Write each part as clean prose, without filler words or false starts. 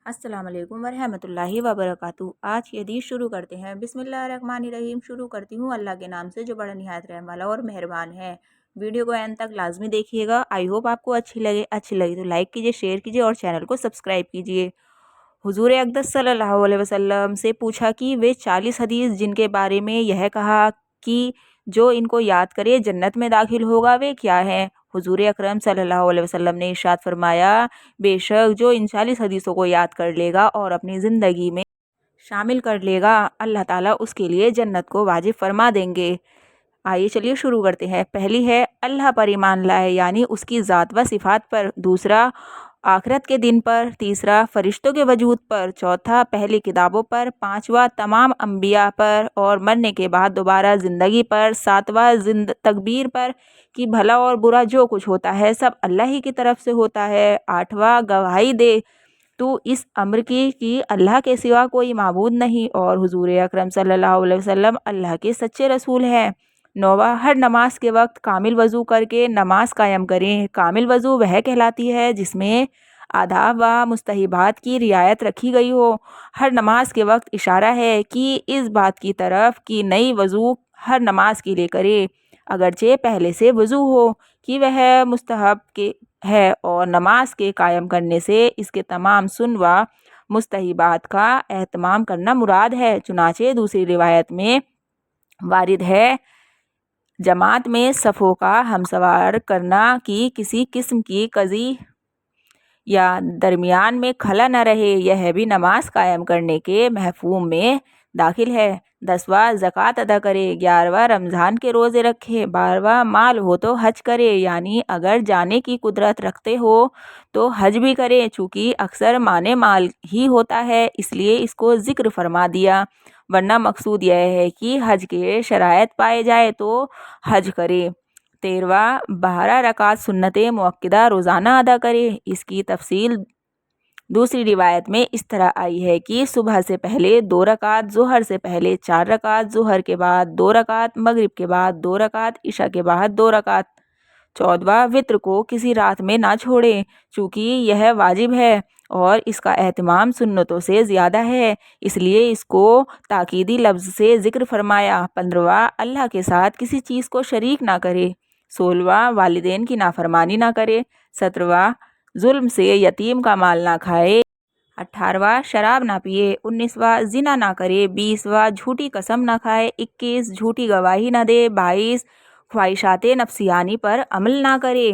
अस्सलाम वालेकुम वरहमतुल्लाहि वबरकातुहू। आज की हदीस शुरू करते हैं। बिस्मिल्लाहिर्रहमानिर्रहीम। शुरू करती हूँ अल्लाह के नाम से जो बड़ा निहायत रहम वाला और मेहरबान है। वीडियो को एंड तक लाजमी देखिएगा। आई होप आपको अच्छी लगी तो लाइक कीजिए, शेयर कीजिए और चैनल को सब्सक्राइब कीजिए। हुजूर अक़दस सल्लल्लाहु अलैहि वसल्लम से पूछा कि वे 40 हदीस जिनके बारे में यह कहा कि जो इनको याद करे जन्नत में दाखिल होगा वे क्या हैं। हुजूर अकरम सल्लल्लाहु अलैहि वसल्लम ने इरशाद फरमाया, बेशक जो इन 40 हदीसों को याद कर लेगा और अपनी ज़िंदगी में शामिल कर लेगा, अल्लाह ताला उसके लिए जन्नत को वाजिब फरमा देंगे। आइए चलिए शुरू करते हैं। पहली है अल्लाह पर ईमान लाए, यानी उसकी ज़ात व सिफ़ात पर। दूसरा, आखिरत के दिन पर। तीसरा, फरिश्तों के वजूद पर। चौथा, पहली किताबों पर। पाँचवा, तमाम अम्बिया पर और मरने के बाद दोबारा ज़िंदगी पर। सातवां, तकदीर पर कि भला और बुरा जो कुछ होता है सब अल्लाह ही की तरफ से होता है। आठवां, गवाही दे तो इस अम्र की कि अल्लाह के सिवा कोई माबूद नहीं और हुजूर अकरम सल्लल्लाहु अलैहि वसल्लम अल्लाह के सच्चे रसूल हैं। नौवा, हर नमाज के वक्त कामिल वज़ू करके नमाज कायम करें। कामिल वज़ू वह कहलाती है जिसमें आदाब व मुस्तहिबात की रियायत रखी गई हो। हर नमाज के वक्त इशारा है कि इस बात की तरफ कि नई वज़ू हर नमाज के लिए करे, अगरचे पहले से वज़ू हो, कि वह मुस्तहब के है और नमाज के कायम करने से इसके तमाम सुन व मुस्तहिबात का एहतमाम करना मुराद है। चुनाचे दूसरी रिवायत में वारिद है, जमात में सफ़ों का हमसवार करना कि किसी किस्म की कज़ी या दरमियान में खला न रहे, यह भी नमाज कायम करने के महफूम में दाखिल है। 10वां, ज़कात अदा करे। 11वां, रमज़ान के रोज़े रखे। 12वां, माल हो तो हज करे, यानी अगर जाने की कुदरत रखते हो तो हज भी करे। चूँकि अक्सर माने माल ही होता है इसलिए इसको ज़िक्र फरमा दिया, वरना मकसूद यह है कि हज के शराइत पाए जाए तो हज करे। 13वां, 12 रकात सुन्नत मुअक्किदा रोज़ाना अदा करे। इसकी तफसील दूसरी रिवायत में इस तरह आई है कि सुबह से पहले 2 रकात, ज़ोहर से पहले 4 रकात, ज़ोहर के बाद 2 रकात, मगरिब के बाद 2 रकात, इशा के बाद 2 रकात। 14वां, वित्र को किसी रात में ना छोड़े, चूँकि यह वाजिब है और इसका एहतमाम सुन्नतों से ज़्यादा है, इसलिए इसको ताकीदी लफ्ज़ से ज़िक्र फरमाया। 15वां, अल्लाह के साथ किसी चीज़ को शरीक ना करे। 16वां, वालिदैन की नाफरमानी ना करे। 17वां, जुल्म से यतीम का माल ना खाए। 18वां, शराब ना पिए। 19वां, जिना ना करे। 20वां, झूठी कसम ना खाए। 21, झूठी गवाही ना दे। 22, ख्वाहिशात नफ्सियानी पर अमल ना करे।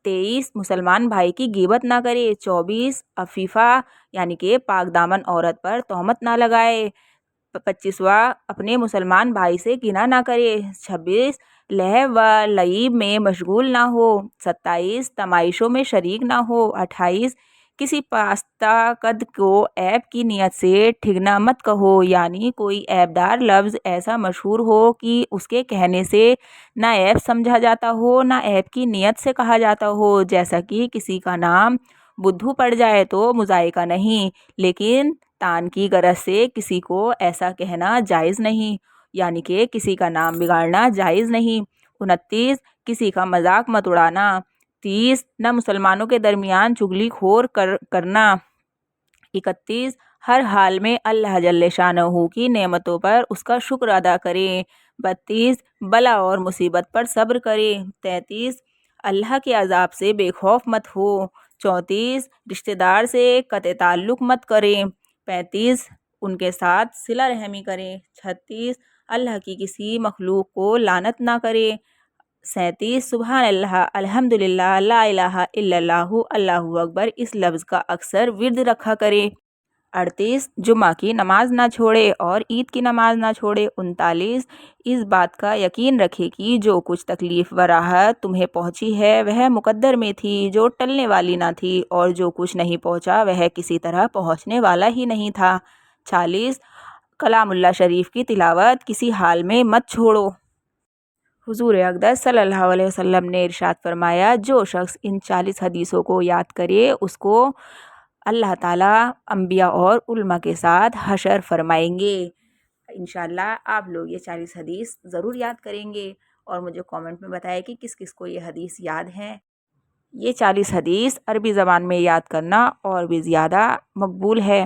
23, मुसलमान भाई की गिबत ना करे। 24, अफीफ़ा यानी कि पाक दामन औरत पर तोहमत ना लगाए। 25वां, अपने मुसलमान भाई से किना ना करे। 26, लहव व लईब में मशगूल ना हो। 27, तमाइशों में शरीक ना हो। 28, किसी पास्ता कद को ऐब की नियत से ठिगना मत कहो, यानी कोई ऐबदार लफ्ज़ ऐसा मशहूर हो कि उसके कहने से ना ऐब समझा जाता हो ना ऐब की नियत से कहा जाता हो। जैसा कि किसी का नाम बुद्धू पड़ जाए तो मुज़ायका नहीं, लेकिन तान की गरज से किसी को ऐसा कहना जायज़ नहीं, यानी कि किसी का नाम बिगाड़ना जायज़ नहीं। 29, किसी का मजाक मत उड़ाना। 30, न मुसलमानों के दरमियान चुगलीखोर करना। 31, हर हाल में अल्लाह जल्ले शानहू की नेमतों पर उसका शुक्र अदा करें। 32, बला और मुसीबत पर सब्र करें। 33, अल्लाह के अजाब से बेखौफ मत हो। 34, रिश्तेदार से कते ताल्लुक़ मत करें। 35, उनके साथ सिला रहमी करें। 36, अल्लाह की किसी मखलूक को लानत ना करें। 37, सुबहान अल्लाह, अल्हम्दुलिल्लाह, ला इलाहा इल्लल्लाहु, अल्लाहु अकबर इस लफ्ज़ का अक्सर विर्द रखा करें। 38, जुमा की नमाज ना छोड़े और ईद की नमाज ना छोड़े। 39, इस बात का यकीन रखे कि जो कुछ तकलीफ़ व राहत तुम्हें पहुँची है वह मुकद्दर में थी, जो टलने वाली ना थी, और जो कुछ नहीं पहुँचा वह किसी तरह पहुँचने वाला ही नहीं था। 40, कलामुल्लाह शरीफ की तिलावत किसी हाल में मत छोड़ो। हुजूर अक़दस सल्लल्लाहु अलैहि वसल्लम ने इरशाद फरमाया, जो शख्स इन 40 हदीसों को याद करे उसको अल्लाह ताला अम्बिया और उल्मा के साथ हशर फरमाएंगे। इंशाअल्लाह आप लोग ये 40 हदीस ज़रूर याद करेंगे और मुझे कमेंट में बताएं कि किस किस को ये हदीस याद हैं। ये 40 हदीस अरबी ज़बान में याद करना और भी ज़्यादा मकबूल है।